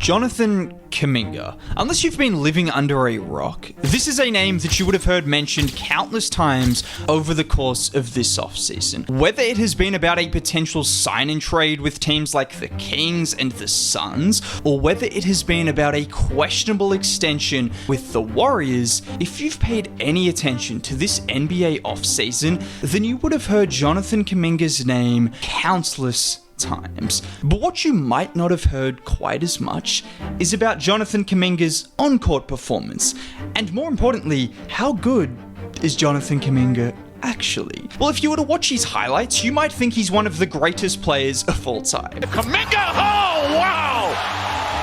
Jonathan Kuminga. Unless you've been living under a rock, this is a name that you would have heard mentioned countless times over the course of this offseason. Whether it has been about a potential sign-and trade with teams like the Kings and the Suns, or whether it has been about a questionable extension with the Warriors, if you've paid any attention to this NBA offseason, then you would have heard Jonathan Kuminga's name countless times. But what you might not have heard quite as much is about Jonathan Kuminga's on-court performance, and more importantly, how good is Jonathan Kuminga actually? Well, if you were to watch his highlights, you might think he's one of the greatest players of all time. Kuminga, oh wow!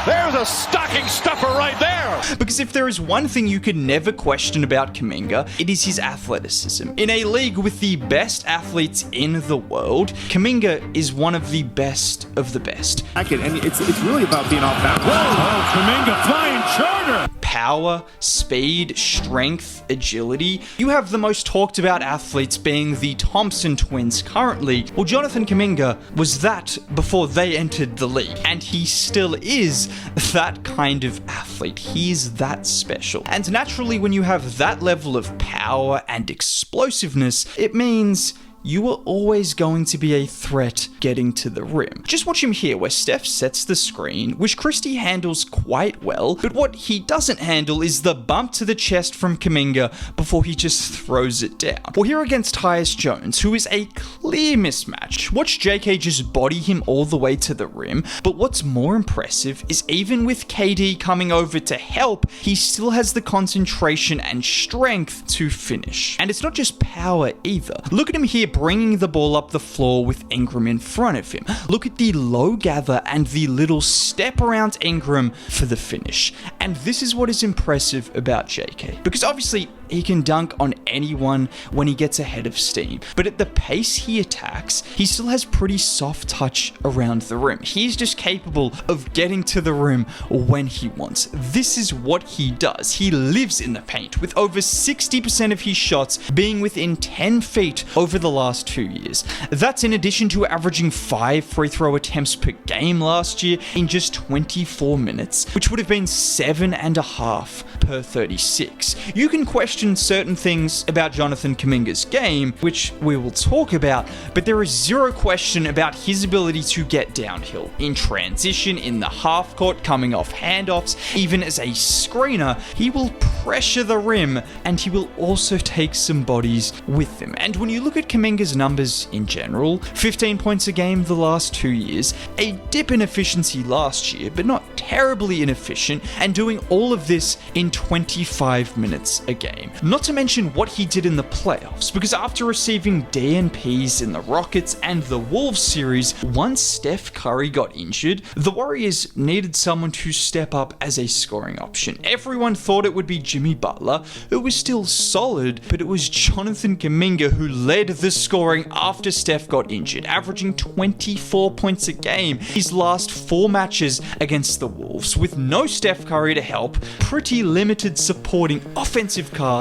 There's a stocking stuffer right there! Because if there is one thing you can never question about Kuminga, it is his athleticism. In a league with the best athletes in the world, Kuminga is one of the best of the best. And it's really about being off balance. Oh, Kuminga flying charter! Power, speed, strength, agility. You have the most talked about athletes being the Thompson twins currently. Well, Jonathan Kuminga was that before they entered the league, and he still is that kind of athlete. He's that special. And naturally, when you have that level of power and explosiveness, it means you are always going to be a threat getting to the rim. Just watch him here where Steph sets the screen, which Christie handles quite well, but what he doesn't handle is the bump to the chest from Kuminga before he just throws it down. Well, here against Tyus Jones, who is a clear mismatch, watch JK just body him all the way to the rim, but what's more impressive is even with KD coming over to help, he still has the concentration and strength to finish. And it's not just power either. Look at him here bringing the ball up the floor with Ingram in front of him. Look at the low gather and the little step around Ingram for the finish. And this is what is impressive about JK. Because obviously, he can dunk on anyone when he gets ahead of steam. But at the pace he attacks, he still has pretty soft touch around the rim. He's just capable of getting to the rim when he wants. This is what he does. He lives in the paint, with over 60% of his shots being within 10 feet over the last 2 years. That's in addition to averaging 5 free throw attempts per game last year in just 24 minutes, which would have been 7.5 per 36. You can question certain things about Jonathan Kuminga's game, which we will talk about, but there is zero question about his ability to get downhill, in transition, in the half court, coming off handoffs, even as a screener. He will pressure the rim, and he will also take some bodies with him. And when you look at Kuminga's numbers in general, 15 points a game the last 2 years, a dip in efficiency last year, but not terribly inefficient, and doing all of this in 25 minutes a game. Not to mention what he did in the playoffs, because after receiving DNPs in the Rockets and the Wolves series, once Steph Curry got injured, the Warriors needed someone to step up as a scoring option. Everyone thought it would be Jimmy Butler, who was still solid, but it was Jonathan Kuminga who led the scoring after Steph got injured, averaging 24 points a game his last 4 matches against the Wolves. With no Steph Curry to help, pretty limited supporting offensive cast,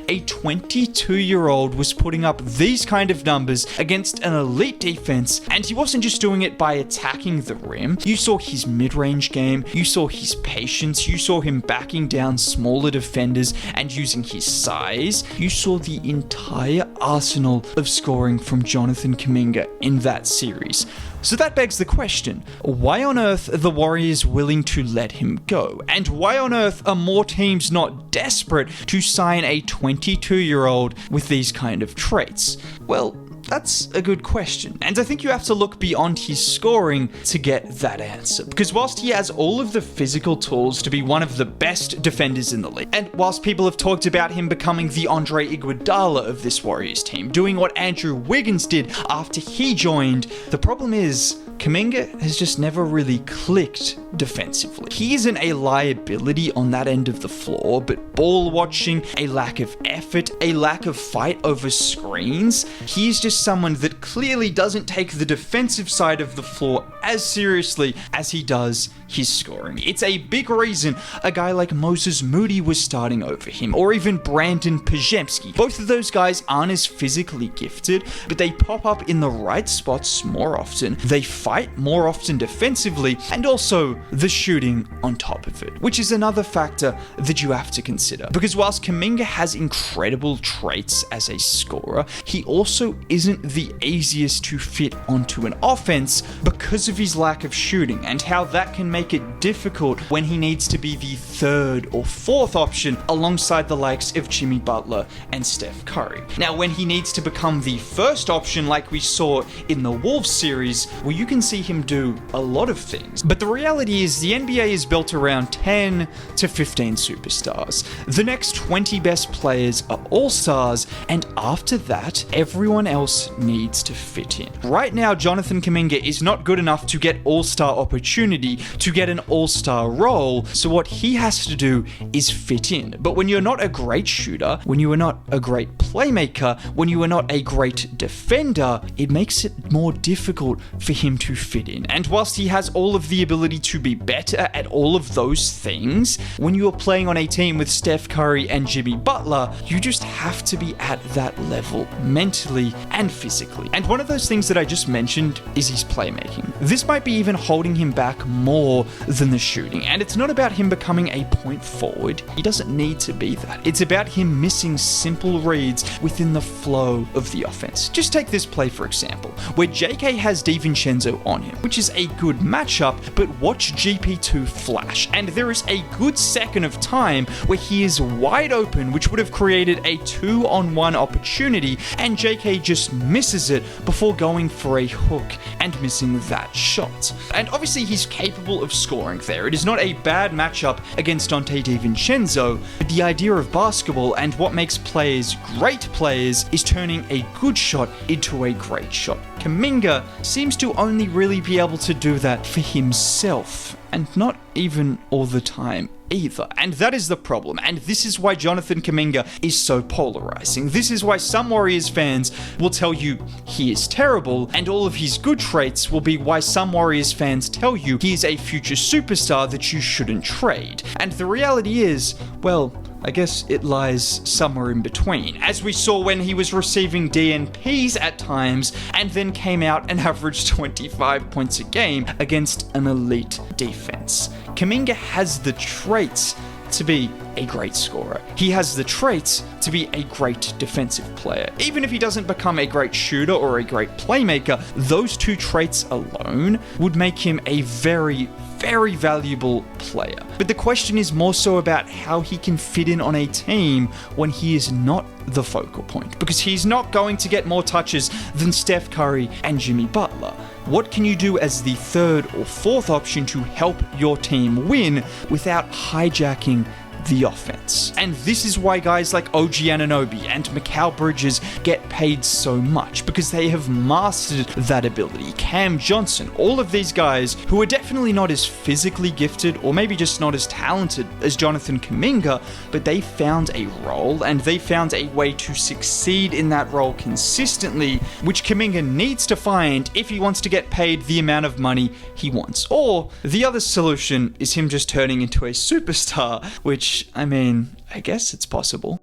a 22-year-old was putting up these kind of numbers against an elite defense, and he wasn't just doing it by attacking the rim. You saw his mid-range game, you saw his patience, you saw him backing down smaller defenders and using his size. You saw the entire arsenal of scoring from Jonathan Kuminga in that series. So that begs the question, why on earth are the Warriors willing to let him go? And why on earth are more teams not desperate to sign a 22-year-old with these kind of traits? Well, that's a good question, and I think you have to look beyond his scoring to get that answer, because whilst he has all of the physical tools to be one of the best defenders in the league, and whilst people have talked about him becoming the Andre Iguodala of this Warriors team, doing what Andrew Wiggins did after he joined, the problem is Kuminga has just never really clicked defensively. He isn't a liability on that end of the floor, but ball watching, a lack of effort, a lack of fight over screens, he's just someone that clearly doesn't take the defensive side of the floor as seriously as he does his scoring. It's a big reason a guy like Moses Moody was starting over him, or even Brandon Pajemski. Both of those guys aren't as physically gifted, but they pop up in the right spots more often, they fight more often defensively, and also the shooting on top of it, which is another factor that you have to consider. Because whilst Kuminga has incredible traits as a scorer, he also isn't the easiest to fit onto an offense because of his lack of shooting, and how that can make it difficult when he needs to be the third or fourth option alongside the likes of Jimmy Butler and Steph Curry. Now, when he needs to become the first option like we saw in the Wolves series, well, you can see him do a lot of things. But the reality is the NBA is built around 10 to 15 superstars. The next 20 best players are all-stars, and after that, everyone else needs to fit in. Right now, Jonathan Kuminga is not good enough to get all-star opportunity, to get an all-star role, so what he has to do is fit in. But when you're not a great shooter, when you are not a great playmaker, when you are not a great defender, it makes it more difficult for him to fit in. And whilst he has all of the ability to be better at all of those things, when you are playing on a team with Steph Curry and Jimmy Butler, you just have to be at that level mentally and physically. And one of those things that I just mentioned is his playmaking. This might be even holding him back more than the shooting. And it's not about him becoming a point forward. He doesn't need to be that. It's about him missing simple reads within the flow of the offense. Just take this play for example, where JK has DiVincenzo on him, which is a good matchup, but watch GP2 flash, and there is a good second of time where he is wide open, which would have created a 2-on-1 opportunity, and JK just misses it before going for a hook and missing that shot. And obviously he's capable of scoring there. It is not a bad matchup against Donte DiVincenzo, but the idea of basketball and what makes players great players is turning a good shot into a great shot. Kuminga seems to only really be able to do that for himself, and not even all the time either. And that is the problem. And this is why Jonathan Kuminga is so polarizing. This is why some Warriors fans will tell you he is terrible, and all of his good traits will be why some Warriors fans tell you he is a future superstar that you shouldn't trade. And the reality is, well, I guess it lies somewhere in between, as we saw when he was receiving DNPs at times and then came out and averaged 25 points a game against an elite defense. Kuminga has the traits to be a great scorer. He has the traits to be a great defensive player. Even if he doesn't become a great shooter or a great playmaker, those two traits alone would make him a very valuable player. But the question is more so about how he can fit in on a team when he is not the focal point, because he's not going to get more touches than Steph Curry and Jimmy Butler. What can you do as the third or fourth option to help your team win without hijacking the offense? And this is why guys like OG Anunoby and Mikal Bridges get paid so much, because they have mastered that ability. Cam Johnson, all of these guys who are definitely not as physically gifted, or maybe just not as talented as Jonathan Kuminga, but they found a role and they found a way to succeed in that role consistently, which Kuminga needs to find if he wants to get paid the amount of money he wants. Or the other solution is him just turning into a superstar, which, I mean, I guess it's possible.